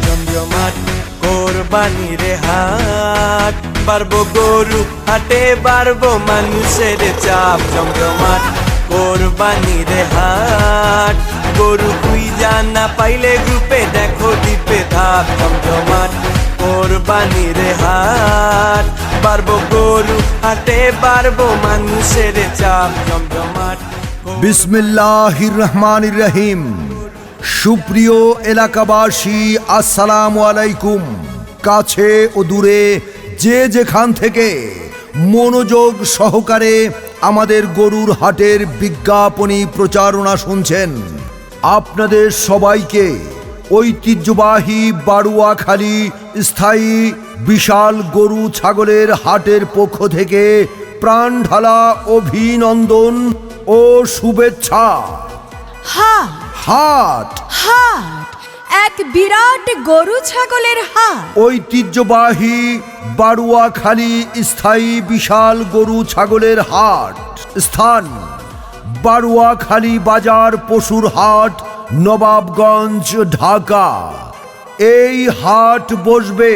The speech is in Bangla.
জমজমাট কোরবানির হাট, বাড়বো গরু হাটে বাড়বো মানুষের চাপ। জমজমাট কোরবানির হাট, গরু খুঁজা না পাইলে গ্রুপে দেখো দ্বীপে ধাপ। জমজমাট কোরবানির হাট, বাড়বো গরু হাটে বাড়বো মানুষের চাপ। জমজমাট বিসমিল্লাহির রহমানির রহিম। সুপ্রিয় এলাকাবাসী, আসসালামু আলাইকুম। কাছে ও দূরে যে যেখান থেকে মনোযোগ সহকারে আমাদের গরুর হাটের বিজ্ঞাপনী প্রচারণা শুনছেন, আপনাদের সবাইকে ঐতিহ্যবাহী বাড়ুয়াখালী স্থায়ী বিশাল গরু ছাগলের হাটের পক্ষ থেকে প্রাণ ঢালা অভিনন্দন ও শুভেচ্ছা। হাট হাট হাট এক বিরাট গরু ছাগলের হাট। ঐতিহ্যবাহী বাড়ুয়াখালী স্থায়ী বিশাল গরু ছাগলের হাট। স্থান বাড়ুয়াখালী বাজার পশুর হাট, নবাবগঞ্জ, ঢাকা। এই হাট বসবে